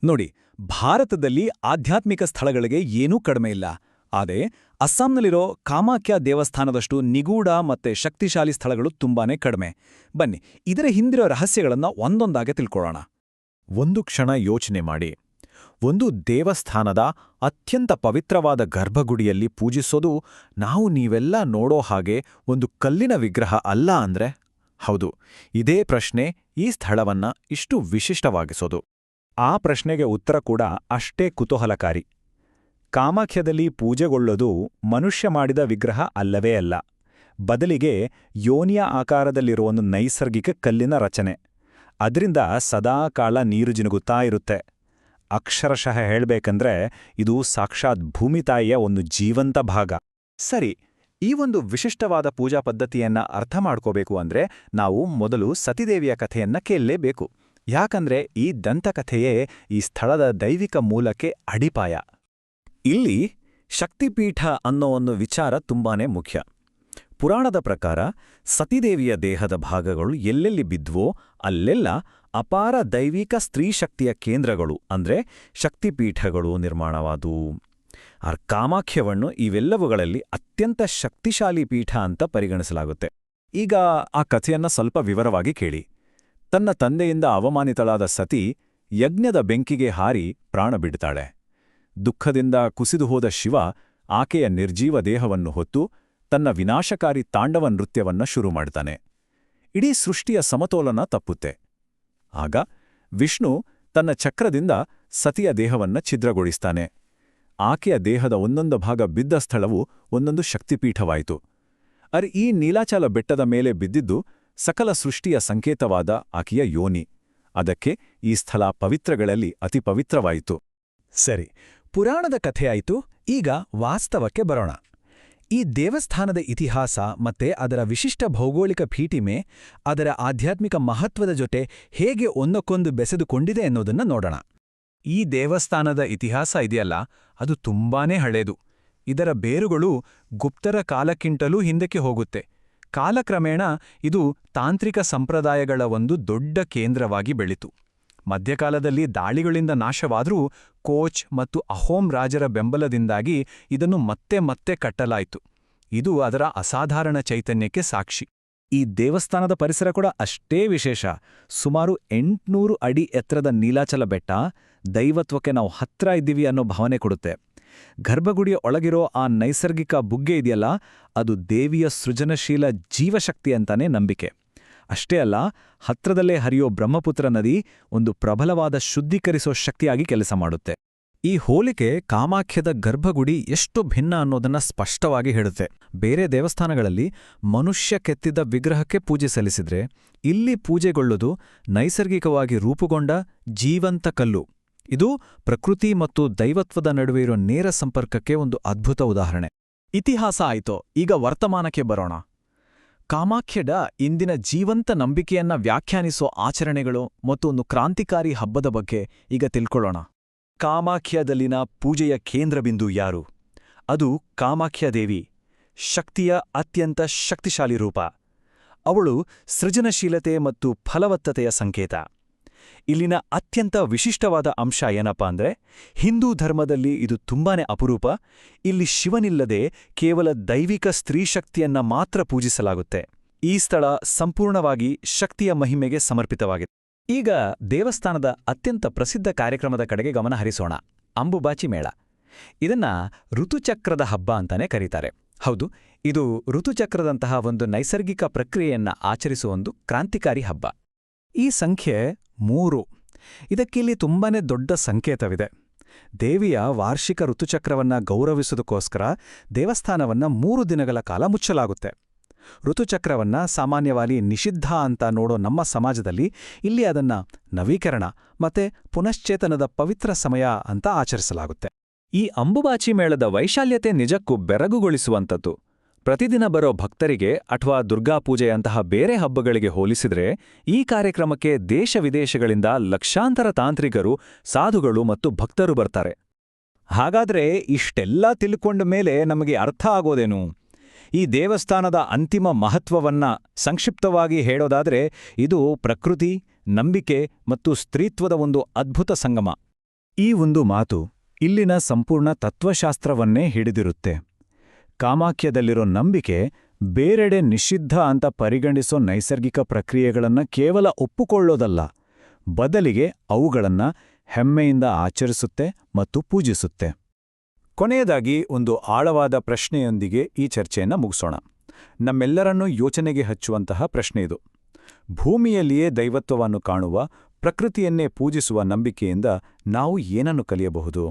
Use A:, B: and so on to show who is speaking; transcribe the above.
A: ನೋಡಿ, ಭಾರತದಲ್ಲಿ ಆಧ್ಯಾತ್ಮಿಕ ಸ್ಥಳಗಳಿಗೆ ಏನೂ ಕಡಿಮೆ ಇಲ್ಲ. ಆದರೆ ಅಸ್ಸಾಂನಲ್ಲಿರೋ ಕಾಮಾಖ್ಯ ದೇವಸ್ಥಾನದಷ್ಟು ನಿಗೂಢ ಮತ್ತೆ ಶಕ್ತಿಶಾಲಿ ಸ್ಥಳಗಳು ತುಂಬಾನೇ ಕಡಿಮೆ. ಬನ್ನಿ, ಇದರ ಹಿಂದಿರೋ ರಹಸ್ಯಗಳನ್ನ ಒಂದೊಂದಾಗೆ ತಿಳ್ಕೊಳ್ಳೋಣ.
B: ಒಂದು ಕ್ಷಣ ಯೋಚನೆ ಮಾಡಿ. ಒಂದು ದೇವಸ್ಥಾನದ ಅತ್ಯಂತ ಪವಿತ್ರವಾದ ಗರ್ಭಗುಡಿಯಲ್ಲಿ ಪೂಜಿಸೋದು ನಾವು ನೀವೆಲ್ಲ ನೋಡೋ ಹಾಗೆ ಒಂದು ಕಲ್ಲಿನ ವಿಗ್ರಹ ಅಲ್ಲ ಅಂದ್ರೆ? ಹೌದು, ಇದೇ ಪ್ರಶ್ನೆ ಈ ಸ್ಥಳವನ್ನ ಇಷ್ಟು ವಿಶಿಷ್ಟವಾಗಿಸೋದು.
C: ಆ ಪ್ರಶ್ನೆಗೆ ಉತ್ತರ ಕೂಡ ಅಷ್ಟೇ ಕುತೂಹಲಕಾರಿ. ಕಾಮಾಖ್ಯದಲ್ಲಿ ಪೂಜೆಗೊಳ್ಳೋದು ಮನುಷ್ಯ ಮಾಡಿದ ವಿಗ್ರಹ ಅಲ್ಲವೇ ಅಲ್ಲ. ಬದಲಿಗೆ ಯೋನಿಯ ಆಕಾರದಲ್ಲಿರುವ ಒಂದು ನೈಸರ್ಗಿಕ ಕಲ್ಲಿನ ರಚನೆ. ಅದರಿಂದ ಸದಾ ಕಾಲ ನೀರು ಜಿನುಗುತ್ತಾ ಇರುತ್ತೆ. ಅಕ್ಷರಶಃ ಹೇಳ್ಬೇಕಂದ್ರೆ ಇದು ಸಾಕ್ಷಾತ್ ಭೂಮಿತಾಯಿಯ ಒಂದು ಜೀವಂತ ಭಾಗ.
A: ಸರಿ, ಈ ಒಂದು ವಿಶಿಷ್ಟವಾದ ಪೂಜಾ ಪದ್ಧತಿಯನ್ನ ಅರ್ಥ ಮಾಡ್ಕೋಬೇಕು ಅಂದ್ರೆ ನಾವು ಮೊದಲು ಸತಿದೇವಿಯ ಕಥೆಯನ್ನ ಕೇಳಲೇಬೇಕು. ಯಾಕಂದ್ರೆ ಈ ದಂತಕಥೆಯೇ ಈ ಸ್ಥಳದ ದೈವಿಕ ಮೂಲಕ್ಕೆ ಅಡಿಪಾಯ.
B: ಇಲ್ಲಿ ಶಕ್ತಿಪೀಠ ಅನ್ನೋ ಒಂದು ವಿಚಾರ ತುಂಬಾನೇ ಮುಖ್ಯ. ಪುರಾಣದ ಪ್ರಕಾರ ಸತಿದೇವಿಯ ದೇಹದ ಭಾಗಗಳು ಎಲ್ಲೆಲ್ಲಿ ಬಿದ್ವೋ ಅಲ್ಲೆಲ್ಲ ಅಪಾರ ದೈವಿಕ ಸ್ತ್ರೀಶಕ್ತಿಯ ಕೇಂದ್ರಗಳು ಅಂದ್ರೆ ಶಕ್ತಿಪೀಠಗಳು ನಿರ್ಮಾಣವಾದವು. ಕಾಮಾಖ್ಯವನ್ನು ಇವೆಲ್ಲವುಗಳಲ್ಲಿ ಅತ್ಯಂತ ಶಕ್ತಿಶಾಲಿ ಪೀಠ ಅಂತ ಪರಿಗಣಿಸಲಾಗುತ್ತೆ.
C: ಈಗ ಆ ಕಥೆಯನ್ನ ಸ್ವಲ್ಪ ವಿವರವಾಗಿ ಕೇಳಿ. ತನ್ನ ತಂದೆಯಿಂದ ಅವಮಾನಿತಳಾದ ಸತಿ ಯಜ್ಞದ ಬೆಂಕಿಗೆ ಹಾರಿ ಪ್ರಾಣ ಬಿಡ್ತಾಳೆ. ದುಃಖದಿಂದ ಕುಸಿದು ಹೋದ ಶಿವ ಆಕೆಯ ನಿರ್ಜೀವ ದೇಹವನ್ನು ಹೊತ್ತು ತನ್ನ ವಿನಾಶಕಾರಿ ತಾಂಡವ ನೃತ್ಯವನ್ನ ಶುರು ಮಾಡ್ತಾನೆ. ಇಡೀ ಸೃಷ್ಟಿಯ ಸಮತೋಲನ ತಪ್ಪುತ್ತೆ. ಆಗ ವಿಷ್ಣು ತನ್ನ ಚಕ್ರದಿಂದ ಸತಿಯ ದೇಹವನ್ನ ಛಿದ್ರಗೊಳಿಸ್ತಾನೆ. ಆಕೆಯ ದೇಹದ ಒಂದೊಂದು ಭಾಗ ಬಿದ್ದ ಸ್ಥಳವು ಒಂದೊಂದು ಶಕ್ತಿಪೀಠವಾಯಿತು. ಈ ನೀಲಾಚಲ ಬೆಟ್ಟದ ಮೇಲೆ ಬಿದ್ದಿದ್ದು ಸಕಲ ಸೃಷ್ಟಿಯ ಸಂಕೇತವಾದ ಆಕೆಯ ಯೋನಿ. ಅದಕ್ಕೆ ಈ ಸ್ಥಳ ಪವಿತ್ರಗಳಲ್ಲಿ ಅತಿ ಪವಿತ್ರವಾಯಿತು.
A: ಸರಿ, ಪುರಾಣದ ಕಥೆಯಾಯಿತು. ಈಗ ವಾಸ್ತವಕ್ಕೆ ಬರೋಣ. ಈ ದೇವಸ್ಥಾನದ ಇತಿಹಾಸ ಮತ್ತೆ ಅದರ ವಿಶಿಷ್ಟ ಭೌಗೋಳಿಕ ಭೀಟಿಮೆ ಅದರ ಆಧ್ಯಾತ್ಮಿಕ ಮಹತ್ವದ ಜೊತೆ ಹೇಗೆ ಒಂದಕ್ಕೊಂದು ಬೆಸೆದುಕೊಂಡಿದೆ ಎನ್ನುವುದನ್ನು ನೋಡೋಣ. ಈ ದೇವಸ್ಥಾನದ ಇತಿಹಾಸ ಇದೆಯಲ್ಲ, ಅದು ತುಂಬಾನೇ ಹಳೇದು. ಇದರ ಬೇರುಗಳು ಗುಪ್ತರ ಕಾಲಕ್ಕಿಂತಲೂ ಹಿಂದಕ್ಕೆ ಹೋಗುತ್ತೆ. ಕಾಲಕ್ರಮೇಣ ಇದು ತಾಂತ್ರಿಕ ಸಂಪ್ರದಾಯಗಳ ಒಂದು ದೊಡ್ಡ ಕೇಂದ್ರವಾಗಿ ಬೆಳೀತು. ಮಧ್ಯಕಾಲದಲ್ಲಿ ದಾಳಿಗಳಿಂದ ನಾಶವಾದರೂ ಕೋಚ್ ಮತ್ತು ಅಹೋಮ್ ರಾಜರ ಬೆಂಬಲದಿಂದಾಗಿ ಇದನ್ನು ಮತ್ತೆ ಮತ್ತೆ ಕಟ್ಟಲಾಯಿತು. ಇದು ಅದರ ಅಸಾಧಾರಣ ಚೈತನ್ಯಕ್ಕೆ ಸಾಕ್ಷಿ.
C: ಈ ದೇವಸ್ಥಾನದ ಪರಿಸರ ಕೂಡ ಅಷ್ಟೇ ವಿಶೇಷ. ಸುಮಾರು 800 ಅಡಿ ಎತ್ತರದ ನೀಲಾಚಲ ಬೆಟ್ಟ ದೈವತ್ವಕ್ಕೆ ನಾವು ಹತ್ರ ಇದ್ದೀವಿ ಅನ್ನೋ ಭಾವನೆ ಕೊಡುತ್ತೆ. ಗರ್ಭಗುಡಿಯ ಒಳಗಿರೋ ಆ ನೈಸರ್ಗಿಕ ಬುಗ್ಗೆ ಇದೆಯಲ್ಲ, ಅದು ದೇವಿಯ ಸೃಜನಶೀಲ ಜೀವಶಕ್ತಿ ಅಂತಾನೆ ನಂಬಿಕೆ. ಅಷ್ಟೇ ಅಲ್ಲ, ಹತ್ರದಲ್ಲೇ ಹರಿಯೋ ಬ್ರಹ್ಮಪುತ್ರ ನದಿ ಒಂದು ಪ್ರಬಲವಾದ ಶುದ್ಧೀಕರಿಸೋ ಶಕ್ತಿಯಾಗಿ ಕೆಲಸ ಮಾಡುತ್ತೆ. ಈ ಹೋಲಿಕೆ ಕಾಮಾಖ್ಯದ ಗರ್ಭಗುಡಿ ಎಷ್ಟು ಭಿನ್ನ ಅನ್ನೋದನ್ನ ಸ್ಪಷ್ಟವಾಗಿ ಹೇಳುತ್ತೆ. ಬೇರೆ ದೇವಸ್ಥಾನಗಳಲ್ಲಿ ಮನುಷ್ಯ ಕೆತ್ತಿದ ವಿಗ್ರಹಕ್ಕೆ ಪೂಜೆ ಸಲ್ಲಿಸಿದ್ರೆ, ಇಲ್ಲಿ ಪೂಜೆಗೊಳ್ಳೋದು ನೈಸರ್ಗಿಕವಾಗಿ ರೂಪುಗೊಂಡ ಜೀವಂತ ಕಲ್ಲು. ಇದು ಪ್ರಕೃತಿ ಮತ್ತು ದೈವತ್ವದ ನಡುವೆ ಇರೋ ನೇರ ಸಂಪರ್ಕಕ್ಕೆ ಒಂದು ಅದ್ಭುತ ಉದಾಹರಣೆ.
A: ಇತಿಹಾಸ ಆಯ್ತೋ, ಈಗ ವರ್ತಮಾನಕ್ಕೆ ಬರೋಣ. ಕಾಮಾಖ್ಯದ ಇಂದಿನ ಜೀವಂತ ನಂಬಿಕೆಯನ್ನ ವ್ಯಾಖ್ಯಾನಿಸೋ ಆಚರಣೆಗಳು ಮತ್ತು ಒಂದು ಕ್ರಾಂತಿಕಾರಿ ಹಬ್ಬದ ಬಗ್ಗೆ ಈಗ ತಿಳ್ಕೊಳ್ಳೋಣ.
C: ಕಾಮಾಖ್ಯದಲ್ಲಿನ ಪೂಜೆಯ ಕೇಂದ್ರಬಿಂದು ಯಾರು? ಅದು ಕಾಮಾಖ್ಯದೇವಿ, ಶಕ್ತಿಯ ಅತ್ಯಂತ ಶಕ್ತಿಶಾಲಿ ರೂಪ. ಅವಳು ಸೃಜನಶೀಲತೆ ಮತ್ತು ಫಲವತ್ತತೆಯ ಸಂಕೇತ. ಇಲ್ಲಿನ ಅತ್ಯಂತ ವಿಶಿಷ್ಟವಾದ ಅಂಶ ಏನಪ್ಪಾ ಅಂದ್ರೆ, ಹಿಂದೂ ಧರ್ಮದಲ್ಲಿ ಇದು ತುಂಬಾನೇ ಅಪರೂಪ. ಇಲ್ಲಿ ಶಿವನಿಲ್ಲದೆ ಕೇವಲ ದೈವಿಕ ಸ್ತ್ರೀಶಕ್ತಿಯನ್ನ ಮಾತ್ರ ಪೂಜಿಸಲಾಗುತ್ತೆ. ಈ ಸ್ಥಳ ಸಂಪೂರ್ಣವಾಗಿ ಶಕ್ತಿಯ ಮಹಿಮೆಗೆ ಸಮರ್ಪಿತವಾಗಿದೆ. ಈಗ ದೇವಸ್ಥಾನದ ಅತ್ಯಂತ ಪ್ರಸಿದ್ಧ ಕಾರ್ಯಕ್ರಮದ ಕಡೆಗೆ ಗಮನ ಹರಿಸೋಣ. ಅಂಬುಬಾಚಿ ಮೇಳ. ಇದನ್ನ ಋತುಚಕ್ರದ ಹಬ್ಬ ಅಂತಾನೆ ಕರೀತಾರೆ. ಹೌದು, ಇದು ಋತುಚಕ್ರದಂತಹ ಒಂದು ನೈಸರ್ಗಿಕ ಪ್ರಕ್ರಿಯೆಯನ್ನ ಆಚರಿಸುವ ಒಂದು ಕ್ರಾಂತಿಕಾರಿ ಹಬ್ಬ. ಈ ಸಂಖ್ಯೆ 3. ಇದಕ್ಕಿಲ್ಲಿ ತುಂಬಾನೇ ದೊಡ್ಡ ಸಂಕೇತವಿದೆ. ದೇವಿಯ ವಾರ್ಷಿಕ ಋತುಚಕ್ರವನ್ನ ಗೌರವಿಸೋದಕ್ಕೋಸ್ಕರ ದೇವಸ್ಥಾನವನ್ನ 3 ದಿನಗಳ ಕಾಲ ಮುಚ್ಚಲಾಗುತ್ತೆ. ಋತುಚಕ್ರವನ್ನ ಸಾಮಾನ್ಯವಾಗಿ ನಿಷಿದ್ಧ ಅಂತ ನೋಡೋ ನಮ್ಮ ಸಮಾಜದಲ್ಲಿ ಇಲ್ಲಿ ಅದನ್ನ ನವೀಕರಣ ಮತ್ತೆ ಪುನಶ್ಚೇತನದ ಪವಿತ್ರ ಸಮಯ ಅಂತ ಆಚರಿಸಲಾಗುತ್ತೆ. ಈ ಅಂಬುಬಾಚಿ ಮೇಳದ ವೈಶಾಲ್ಯತೆ ನಿಜಕ್ಕೂ ಬೆರಗುಗೊಳಿಸುವಂಥದ್ದು. ಪ್ರತಿದಿನ ಬರೋ ಭಕ್ತರಿಗೆ ಅಥವಾ ದುರ್ಗಾಪೂಜೆಯಂತಹ ಬೇರೆ ಹಬ್ಬಗಳಿಗೆ ಹೋಲಿಸಿದ್ರೆ ಈ ಕಾರ್ಯಕ್ರಮಕ್ಕೆ ದೇಶ ವಿದೇಶಗಳಿಂದ ಲಕ್ಷಾಂತರ ತಾಂತ್ರಿಕರು, ಸಾಧುಗಳು ಮತ್ತು ಭಕ್ತರು ಬರ್ತಾರೆ. ಹಾಗಾದ್ರೆ ಇಷ್ಟೆಲ್ಲ ತಿಳ್ಕೊಂಡ ಮೇಲೆ ನಮಗೆ ಅರ್ಥ ಆಗೋದೇನು? ಈ ದೇವಸ್ಥಾನದ ಅಂತಿಮ ಮಹತ್ವವನ್ನ ಸಂಕ್ಷಿಪ್ತವಾಗಿ ಹೇಳೋದಾದ್ರೆ, ಇದು ಪ್ರಕೃತಿ, ನಂಬಿಕೆ ಮತ್ತು ಸ್ತ್ರೀತ್ವದ ಒಂದು ಅದ್ಭುತ ಸಂಗಮ.
B: ಈ ಒಂದು ಮಾತು ಇಲ್ಲಿನ ಸಂಪೂರ್ಣ ತತ್ವಶಾಸ್ತ್ರವನ್ನೇ ಹಿಡಿದಿರುತ್ತೆ. ಕಾಮಾಖ್ಯದಲ್ಲಿರೋ ನಂಬಿಕೆ ಬೇರೆಡೆ ನಿಷಿದ್ಧ ಅಂತ ಪರಿಗಣಿಸೋ ನೈಸರ್ಗಿಕ ಪ್ರಕ್ರಿಯೆಗಳನ್ನ ಕೇವಲ ಒಪ್ಪುಕೊಳ್ಳೋದಲ್ಲ, ಬದಲಿಗೆ ಅವುಗಳನ್ನ ಹೆಮ್ಮೆಯಿಂದ ಆಚರಿಸುತ್ತೆ ಮತ್ತು ಪೂಜಿಸುತ್ತೆ. ಕೊನೆಯದಾಗಿ ಒಂದು ಆಳವಾದ ಪ್ರಶ್ನೆಯೊಂದಿಗೆ ಈ ಚರ್ಚೆಯನ್ನು ಮುಗಿಸೋಣ. ನಮ್ಮೆಲ್ಲರನ್ನೂ ಯೋಚನೆಗೆ ಹಚ್ಚುವಂತಹ ಪ್ರಶ್ನೆಯಿದು. ಭೂಮಿಯಲ್ಲಿಯೇ ದೈವತ್ವವನ್ನು ಕಾಣುವ, ಪ್ರಕೃತಿಯನ್ನೇ ಪೂಜಿಸುವ ನಂಬಿಕೆಯಿಂದ ನಾವು ಏನನ್ನು ಕಲಿಯಬಹುದು?